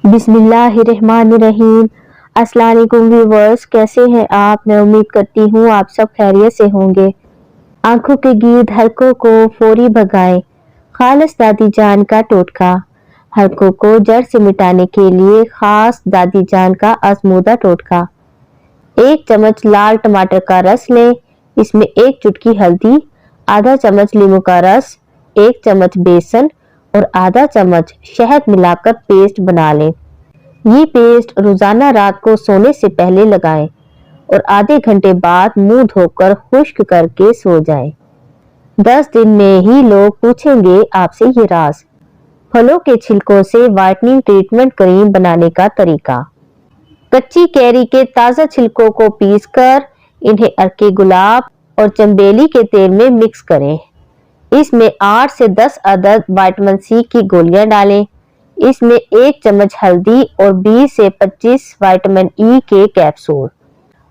बिस्मिल्लाहिर्रहमानिर्रहीम। अस्सलाम वालेकुम व्यूअर्स, कैसे हैं आप? मैं उम्मीद करती हूँ आप सब खैरियत से होंगे। आंखों के गिर्द हलकों को फौरी भगाएं। खालिस दादी जान का टोटका। हलकों को जड़ से मिटाने के लिए खास दादी जान का आजमूदा टोटका। 1 चम्मच लाल टमाटर का रस लें। इसमें 1 चुटकी हल्दी, आधा चम्मच नींबू का रस, 1 चम्मच बेसन और आधा चम्मच शहद मिलाकर पेस्ट बना लें। ये पेस्ट रोजाना रात को सोने से पहले लगाएं और आधे घंटे बाद मुंह धोकर खुश्क करके सो जाएं। 10 दिन में ही लोग पूछेंगे आपसे ये राज। फलों के छिलकों से व्हाइटनिंग ट्रीटमेंट क्रीम बनाने का तरीका। कच्ची कैरी के ताज़ा छिलकों को पीसकर इन्हें अर्के गुलाब और चंबेली के तेल में मिक्स करें। इसमें 8 से 10 अदद विटामिन सी की गोलियां डालें। इसमें 1 चम्मच हल्दी और 20 से 25 विटामिन ई के कैप्सूल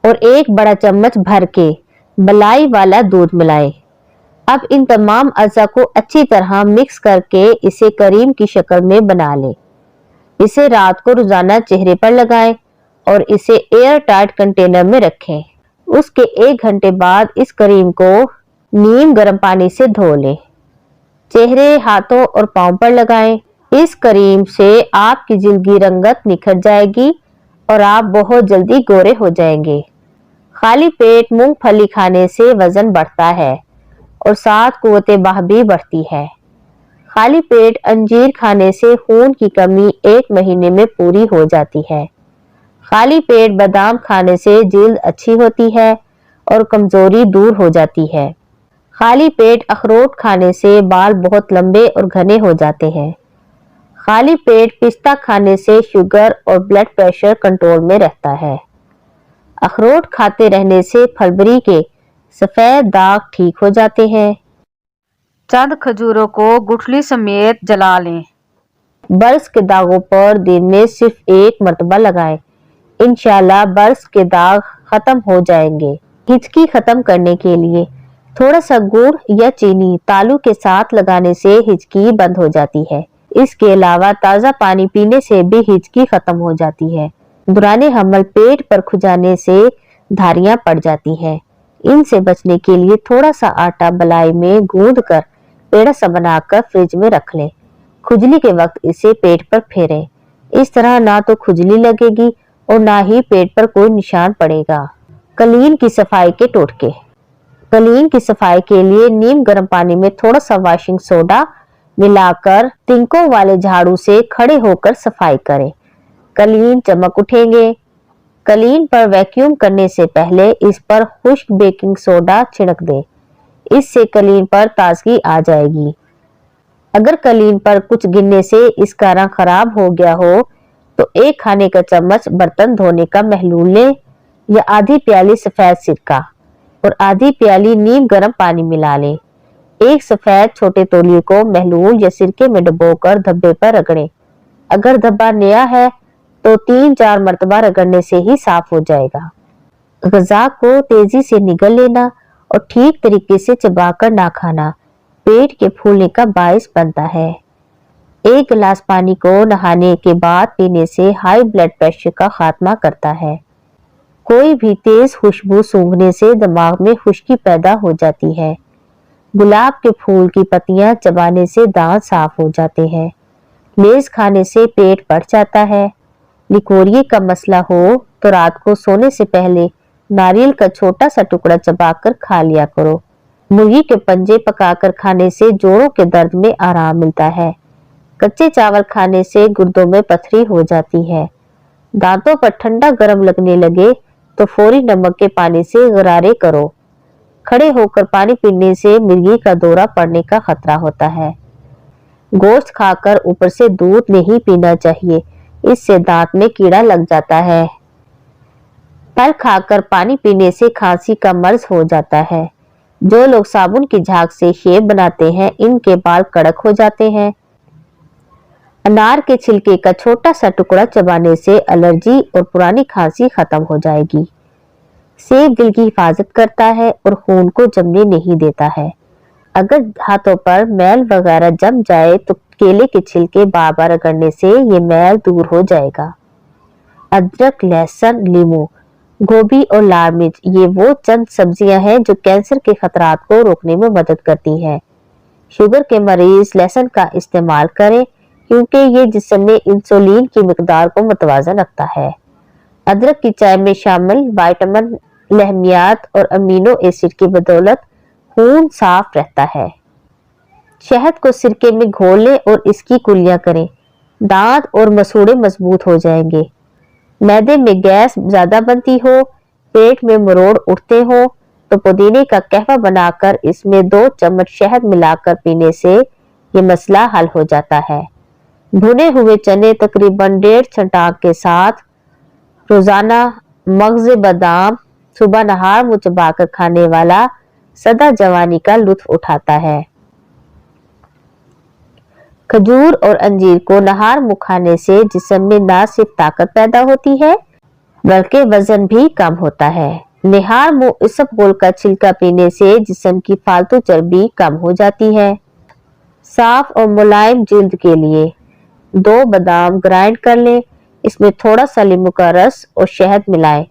और 1 बड़ा चम्मच भर के मलाई वाला दूध मिलाएं। अब इन तमाम अज़ा को अच्छी तरह मिक्स करके इसे क्रीम की शक्ल में बना लें। इसे रात को रोजाना चेहरे पर लगाएं और इसे एयर टाइट कंटेनर में रखें। उसके 1 घंटे बाद इस क्रीम को नीम गर्म पानी से धो लें। चेहरे, हाथों और पांव पर लगाएं। इस क्रीम से आपकी जिल्द की रंगत निखर जाएगी और आप बहुत जल्दी गोरे हो जाएंगे। खाली पेट मूंगफली खाने से वजन बढ़ता है और साथ कुव्वते बाह भी बढ़ती है। खाली पेट अंजीर खाने से खून की कमी 1 महीने में पूरी हो जाती है। खाली पेट बादाम खाने से जिल्द अच्छी होती है और कमजोरी दूर हो जाती है। खाली पेट अखरोट खाने से बाल बहुत लंबे और घने हो जाते हैं। खाली पेट पिस्ता खाने से शुगर और ब्लड प्रेशर कंट्रोल में रहता है। अखरोट खाते रहने से फरवरी के सफेद दाग ठीक हो जाते हैं। चंद खजूरों को गुठली समेत जला लें। बर्स के दागों पर दिन में सिर्फ 1 मरतबा लगाएं। इंशाल्लाह बर्स के दाग खत्म हो जाएंगे। हिचकी खत्म करने के लिए थोड़ा सा गुड़ या चीनी तालू के साथ लगाने से हिचकी बंद हो जाती है। इसके अलावा ताज़ा पानी पीने से भी हिचकी खत्म हो जाती है। दौराने हमल पेट पर खुजाने से धारियां पड़ जाती हैं। इनसे बचने के लिए थोड़ा सा आटा बलाई में गूंद कर पेड़ा सा बनाकर फ्रिज में रख लें। खुजली के वक्त इसे पेट पर फेरें। इस तरह ना तो खुजली लगेगी और ना ही पेट पर कोई निशान पड़ेगा। कलीन की सफाई के टोटके। कलीन की सफाई के लिए नीम गर्म पानी में थोड़ा सा वॉशिंग सोडा मिलाकर तिनकों वाले झाड़ू से खड़े होकर सफाई करें। कलीन चमक उठेंगे। कलीन पर वैक्यूम करने से पहले इस पर खुश्क बेकिंग सोडा छिड़क दें। इससे कलीन पर ताजगी आ जाएगी। अगर कलीन पर कुछ गिरने से इसका रंग खराब हो गया हो तो 1 खाने का चम्मच बर्तन धोने का महलूल लें या आधी प्याली सफेद सिरका और आधी प्याली नीम गर्म पानी मिला लें। 1 सफेद छोटे तौलिए को महलूल या सिरके में डुबोकर धब्बे पर रगड़ें। अगर धब्बा नया है तो 3-4 मरतबा रगड़ने से ही साफ हो जाएगा। ग़िज़ा को तेजी से निगल लेना और ठीक तरीके से चबाकर ना खाना पेट के फूलने का बायस बनता है। 1 गिलास पानी को नहाने के बाद पीने से हाई ब्लड प्रेशर का खात्मा करता है। कोई भी तेज खुशबू सूंघने से दिमाग में खुश्की पैदा हो जाती है। गुलाब के फूल की पत्तियां चबाने से दांत साफ हो जाते हैं। लेज खाने से पेट बढ़ जाता है। लिकोरिए का मसला हो तो रात को सोने से पहले नारियल का छोटा सा टुकड़ा चबाकर खा लिया करो। मुर्गी के पंजे पकाकर खाने से जोड़ों के दर्द में आराम मिलता है। कच्चे चावल खाने से गुर्दों में पथरी हो जाती है। दांतों पर ठंडा गर्म लगने लगे तो फौरी नमक के पानी से गरारे करो। खड़े होकर पानी पीने से मिर्गी का दौरा पड़ने का खतरा होता है। गोश्त खाकर ऊपर से दूध नहीं पीना चाहिए, इससे दांत में कीड़ा लग जाता है। फल खाकर पानी पीने से खांसी का मर्ज हो जाता है। जो लोग साबुन की झाग से शेव बनाते हैं इनके बाल कड़क हो जाते हैं। अनार के छिलके का छोटा सा टुकड़ा चबाने से एलर्जी और पुरानी खांसी खत्म हो जाएगी। सेब दिल की हिफाजत करता है और खून को जमने नहीं देता है। अगर हाथों पर मैल वगैरह जम जाए तो केले के छिलके बार बार रगड़ने से ये मैल दूर हो जाएगा। अदरक, लहसुन, नींबू, गोभी और लाल मिर्च ये वो चंद सब्जियां हैं जो कैंसर के खतरात को रोकने में मदद करती हैं। शुगर के मरीज लहसुन का इस्तेमाल करें क्योंकि ये जिस्म में इंसुलिन की मिकदार को मुतवाज़न रखता है। अदरक की चाय में शामिल विटामिन, लहमियात और अमीनो एसिड की बदौलत खून साफ रहता है। शहद को सिरके में घोल लें और इसकी कुलियां करें। दांत और मसूड़े मजबूत हो जाएंगे। मैदे में गैस ज्यादा बनती हो, पेट में मरोड़ उठते हो तो पुदीने का कहवा बनाकर इसमें 2 चम्मच शहद मिलाकर पीने से ये मसला हल हो जाता है। भुने हुए चने तकरीबन 1.5 छंटाक के साथ रोजाना मगज बादाम सुबह नहार मुंह चबाकर खाने वाला सदा जवानी का लुत्फ उठाता है। खजूर और अंजीर को नहार मुंह खाने से जिस्म में न सिर्फ ताकत पैदा होती है बल्कि वजन भी कम होता है। निहार मुंह इसबगोल का छिलका पीने से जिस्म की फालतू चर्बी कम हो जाती है। साफ और मुलायम जिल्द के लिए 2 बादाम ग्राइंड कर लें, इसमें थोड़ा सा नींबू का रस और शहद मिलाएं।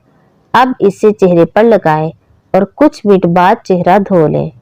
अब इसे चेहरे पर लगाएं और कुछ मिनट बाद चेहरा धो लें।